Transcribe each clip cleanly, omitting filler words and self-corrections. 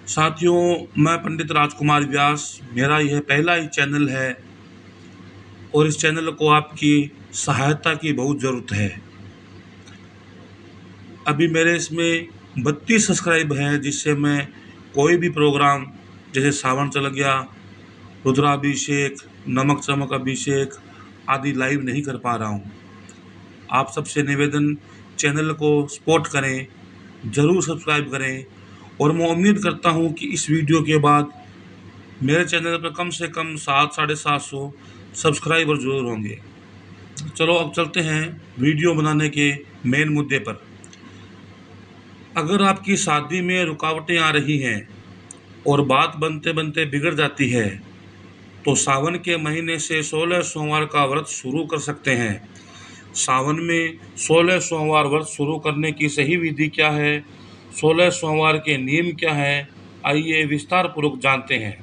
साथियों, मैं पंडित राजकुमार व्यास। मेरा यह पहला ही चैनल है और इस चैनल को आपकी सहायता की बहुत ज़रूरत है। अभी मेरे इसमें 32 सब्सक्राइब है, जिससे मैं कोई भी प्रोग्राम जैसे सावन चल गया, रुद्राभिषेक, नमक चमक अभिषेक आदि लाइव नहीं कर पा रहा हूँ। आप सबसे निवेदन, चैनल को सपोर्ट करें, ज़रूर सब्सक्राइब करें और मैं उम्मीद करता हूँ कि इस वीडियो के बाद मेरे चैनल पर कम से कम 700-750 सब्सक्राइबर जरूर होंगे। चलो अब चलते हैं वीडियो बनाने के मेन मुद्दे पर। अगर आपकी शादी में रुकावटें आ रही हैं और बात बनते बनते बिगड़ जाती है तो सावन के महीने से 16 सोमवार का व्रत शुरू कर सकते हैं। सावन में 16 सोमवार व्रत शुरू करने की सही विधि क्या है, 16 सोमवार के नियम क्या है, आइए विस्तार पूर्वक जानते हैं।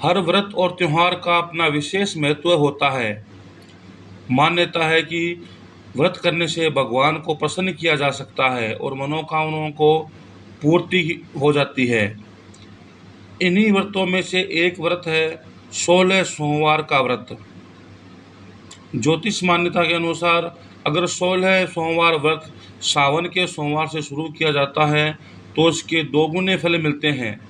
हर व्रत और त्योहार का अपना विशेष महत्व होता है। मान्यता है कि व्रत करने से भगवान को प्रसन्न किया जा सकता है और मनोकामनाओं को पूर्ति हो जाती है। इन्हीं व्रतों में से एक व्रत है 16 सोमवार का व्रत। ज्योतिष मान्यता के अनुसार अगर 16 सोमवार व्रत सावन के सोमवार से शुरू किया जाता है तो इसके दोगुने फल मिलते हैं।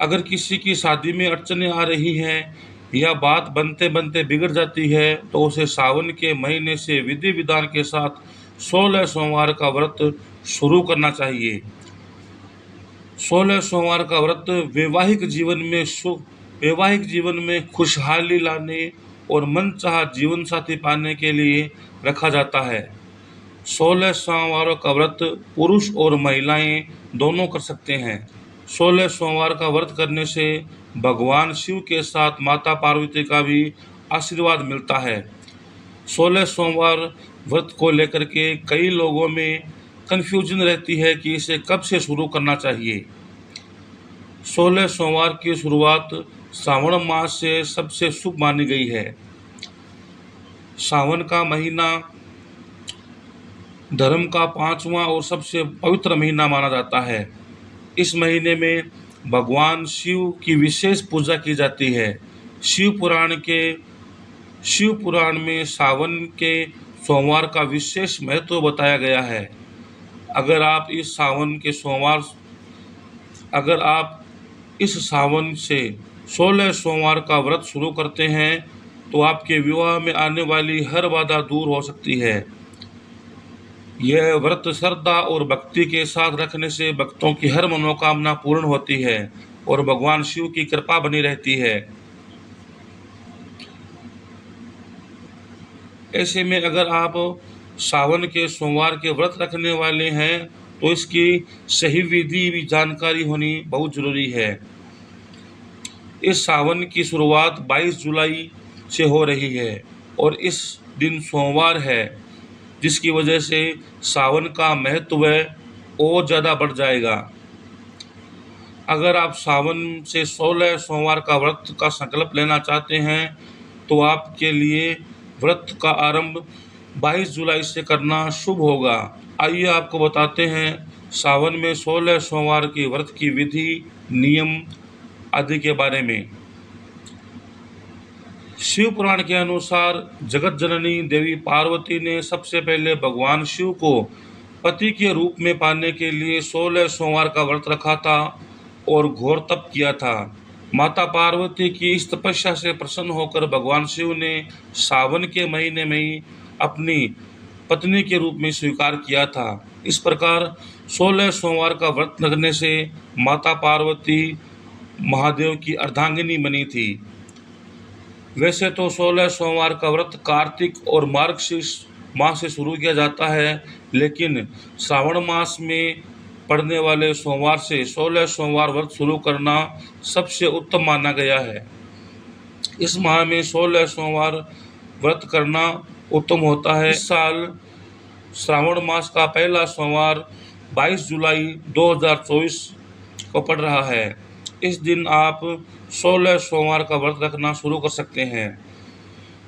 अगर किसी की शादी में अड़चनें आ रही हैं या बात बनते बनते बिगड़ जाती है तो उसे सावन के महीने से विधि विधान के साथ 16 सोमवार का व्रत शुरू करना चाहिए। 16 सोमवार का व्रत वैवाहिक जीवन में खुशहाली लाने और मनचाहा जीवन साथी पाने के लिए रखा जाता है। 16 सोमवारों का व्रत पुरुष और महिलाएं दोनों कर सकते हैं। 16 सोमवार का व्रत करने से भगवान शिव के साथ माता पार्वती का भी आशीर्वाद मिलता है। 16 सोमवार व्रत को लेकर के कई लोगों में कन्फ्यूजन रहती है कि इसे कब से शुरू करना चाहिए। 16 सोमवार की शुरुआत श्रावण मास से सबसे शुभ मानी गई है। सावन का महीना धर्म का 5वां और सबसे पवित्र महीना माना जाता है। इस महीने में भगवान शिव की विशेष पूजा की जाती है। शिव पुराण में सावन के सोमवार का विशेष महत्व बताया गया है। अगर आप इस सावन से 16 सोमवार का व्रत शुरू करते हैं तो आपके विवाह में आने वाली हर बाधा दूर हो सकती है। यह व्रत श्रद्धा और भक्ति के साथ रखने से भक्तों की हर मनोकामना पूर्ण होती है और भगवान शिव की कृपा बनी रहती है। ऐसे में अगर आप सावन के सोमवार के व्रत रखने वाले हैं तो इसकी सही विधि भी जानकारी होनी बहुत जरूरी है। इस सावन की शुरुआत 22 जुलाई से हो रही है और इस दिन सोमवार है, जिसकी वजह से सावन का महत्व और ज़्यादा बढ़ जाएगा। अगर आप सावन से 16 सोमवार का व्रत का संकल्प लेना चाहते हैं तो आपके लिए व्रत का आरंभ 22 जुलाई से करना शुभ होगा। आइए आपको बताते हैं सावन में 16 सोमवार की व्रत की विधि, नियम आदि के बारे में। शिव पुराण के अनुसार जगत जननी देवी पार्वती ने सबसे पहले भगवान शिव को पति के रूप में पाने के लिए 16 सोमवार का व्रत रखा था और घोर तप किया था। माता पार्वती की इस तपस्या से प्रसन्न होकर भगवान शिव ने सावन के महीने में ही अपनी पत्नी के रूप में स्वीकार किया था। इस प्रकार 16 सोमवार का व्रत रखने से माता पार्वती महादेव की अर्धांगिनी बनी थी। वैसे तो 16 सोमवार का व्रत कार्तिक और मार्गशीर्ष मास से शुरू किया जाता है, लेकिन श्रावण मास में पड़ने वाले सोमवार से 16 सोमवार व्रत शुरू करना सबसे उत्तम माना गया है। इस माह में 16 सोमवार व्रत करना उत्तम होता है। इस साल श्रावण मास का पहला सोमवार 22 जुलाई 2024 को पड़ रहा है। इस दिन आप 16 सोमवार का व्रत रखना शुरू कर सकते हैं।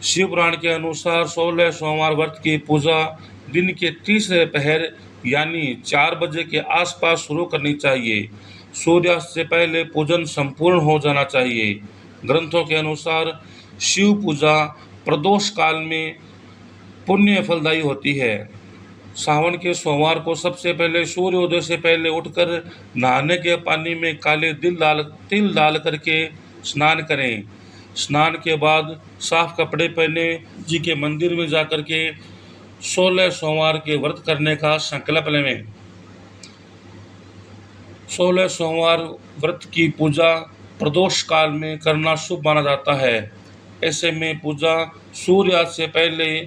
शिव पुराण के अनुसार 16 सोमवार व्रत की पूजा दिन के तीसरे पहर यानी 4 बजे के आसपास शुरू करनी चाहिए। सूर्यास्त से पहले पूजन संपूर्ण हो जाना चाहिए। ग्रंथों के अनुसार शिव पूजा प्रदोष काल में पुण्य फलदायी होती है। सावन के सोमवार को सबसे पहले सूर्योदय से पहले उठकर नहाने के पानी में काले तिल डाल करके स्नान करें। स्नान के बाद साफ कपड़े पहने जी के मंदिर में जाकर के 16 सोमवार के व्रत करने का संकल्प लें। 16 सोमवार व्रत की पूजा प्रदोष काल में करना शुभ माना जाता है। ऐसे में पूजा सूर्यास्त से पहले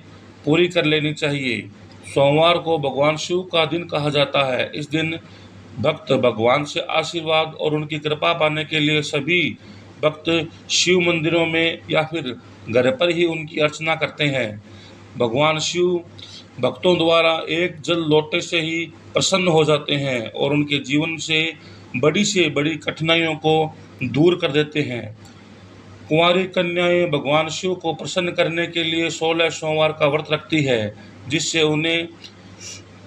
पूरी कर लेनी चाहिए। सोमवार को भगवान शिव का दिन कहा जाता है। इस दिन भक्त भगवान से आशीर्वाद और उनकी कृपा पाने के लिए सभी भक्त शिव मंदिरों में या फिर घर पर ही उनकी अर्चना करते हैं। भगवान शिव भक्तों द्वारा एक जल लोटे से ही प्रसन्न हो जाते हैं और उनके जीवन से बड़ी कठिनाइयों को दूर कर देते हैं। कुंवारी कन्याएं भगवान शिव को प्रसन्न करने के लिए 16 सोमवार का व्रत रखती है, जिससे उन्हें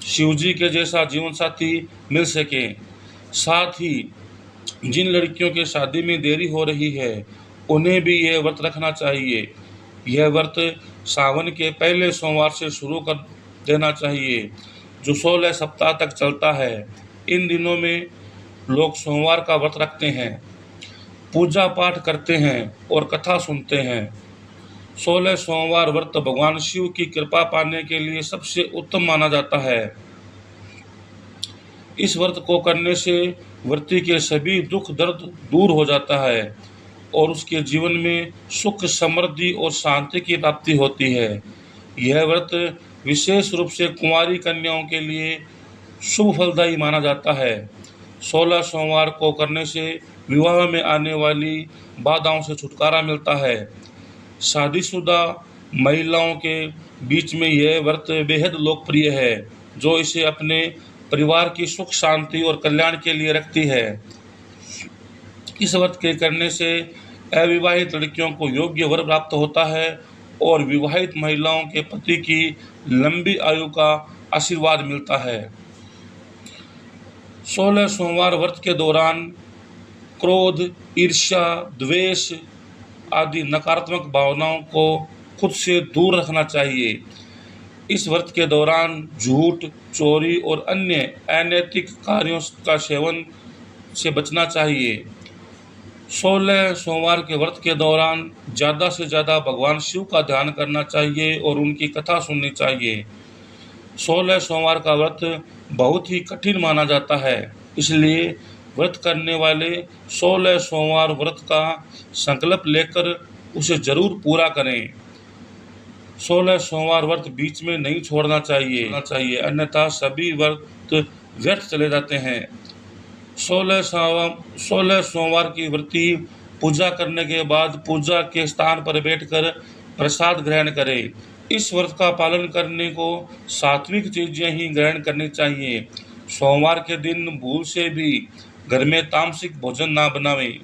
शिवजी के जैसा जीवन साथी मिल सके। साथ ही जिन लड़कियों की शादी में देरी हो रही है उन्हें भी यह व्रत रखना चाहिए। यह व्रत सावन के पहले सोमवार से शुरू कर देना चाहिए, जो 16 सप्ताह तक चलता है। इन दिनों में लोग सोमवार का व्रत रखते हैं, पूजा पाठ करते हैं और कथा सुनते हैं। 16 सोमवार व्रत भगवान शिव की कृपा पाने के लिए सबसे उत्तम माना जाता है। इस व्रत को करने से व्रती के सभी दुख दर्द दूर हो जाता है और उसके जीवन में सुख समृद्धि और शांति की प्राप्ति होती है। यह व्रत विशेष रूप से कुंवारी कन्याओं के लिए शुभ फलदायी माना जाता है। 16 सोमवार को करने से विवाह में आने वाली बाधाओं से छुटकारा मिलता है। शादीशुदा महिलाओं के बीच में यह व्रत बेहद लोकप्रिय है, जो इसे अपने परिवार की सुख शांति और कल्याण के लिए रखती है। इस व्रत के करने से अविवाहित लड़कियों को योग्य वर प्राप्त होता है और विवाहित महिलाओं के पति की लंबी आयु का आशीर्वाद मिलता है। 16 सोमवार व्रत के दौरान क्रोध, ईर्ष्या, द्वेष आदि नकारात्मक भावनाओं को खुद से दूर रखना चाहिए। इस व्रत के दौरान झूठ, चोरी और अन्य अनैतिक कार्यों का सेवन से बचना चाहिए। 16 सोमवार के व्रत के दौरान ज़्यादा से ज़्यादा भगवान शिव का ध्यान करना चाहिए और उनकी कथा सुननी चाहिए। 16 सोमवार का व्रत बहुत ही कठिन माना जाता है, इसलिए व्रत करने वाले 16 सोमवार व्रत का संकल्प लेकर उसे जरूर पूरा करें। 16 सोमवार व्रत बीच में नहीं छोड़ना चाहिए, अन्यथा सभी व्रत व्यर्थ चले जाते हैं। 16 सोमवार की व्रती पूजा करने के बाद पूजा के स्थान पर बैठकर प्रसाद ग्रहण करें। इस व्रत का पालन करने को सात्विक चीजें ही ग्रहण करनी चाहिए। सोमवार के दिन भूल से भी घर में तामसिक भोजन ना बनावें।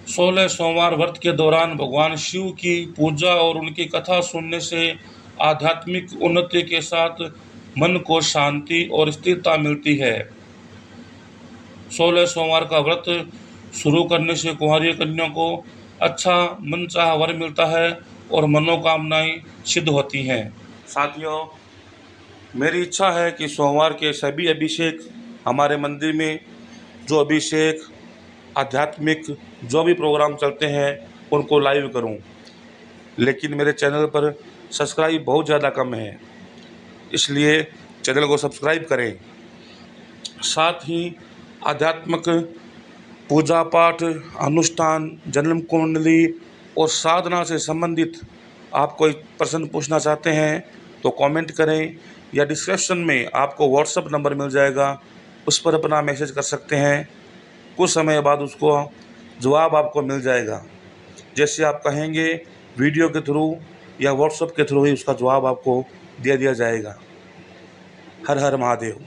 16 सोमवार व्रत के दौरान भगवान शिव की पूजा और उनकी कथा सुनने से आध्यात्मिक उन्नति के साथ मन को शांति और स्थिरता मिलती है। 16 सोमवार का व्रत शुरू करने से कुंवारी कन्याओं को अच्छा मनचाहा वर मिलता है और मनोकामनाएं सिद्ध होती हैं। साथियों, मेरी इच्छा है कि सोमवार के सभी अभिषेक हमारे मंदिर में जो अभिषेक आध्यात्मिक जो भी प्रोग्राम चलते हैं उनको लाइव करूं, लेकिन मेरे चैनल पर सब्सक्राइब बहुत ज़्यादा कम है, इसलिए चैनल को सब्सक्राइब करें। साथ ही आध्यात्मिक पूजा पाठ, अनुष्ठान, जन्म कुंडली और साधना से संबंधित आप कोई प्रश्न पूछना चाहते हैं तो कमेंट करें या डिस्क्रिप्शन में आपको व्हाट्सएप नंबर मिल जाएगा, उस पर अपना मैसेज कर सकते हैं। कुछ समय बाद उसको जवाब आपको मिल जाएगा। जैसे आप कहेंगे वीडियो के थ्रू या व्हाट्सएप के थ्रू ही उसका जवाब आपको दे दिया जाएगा। हर हर महादेव।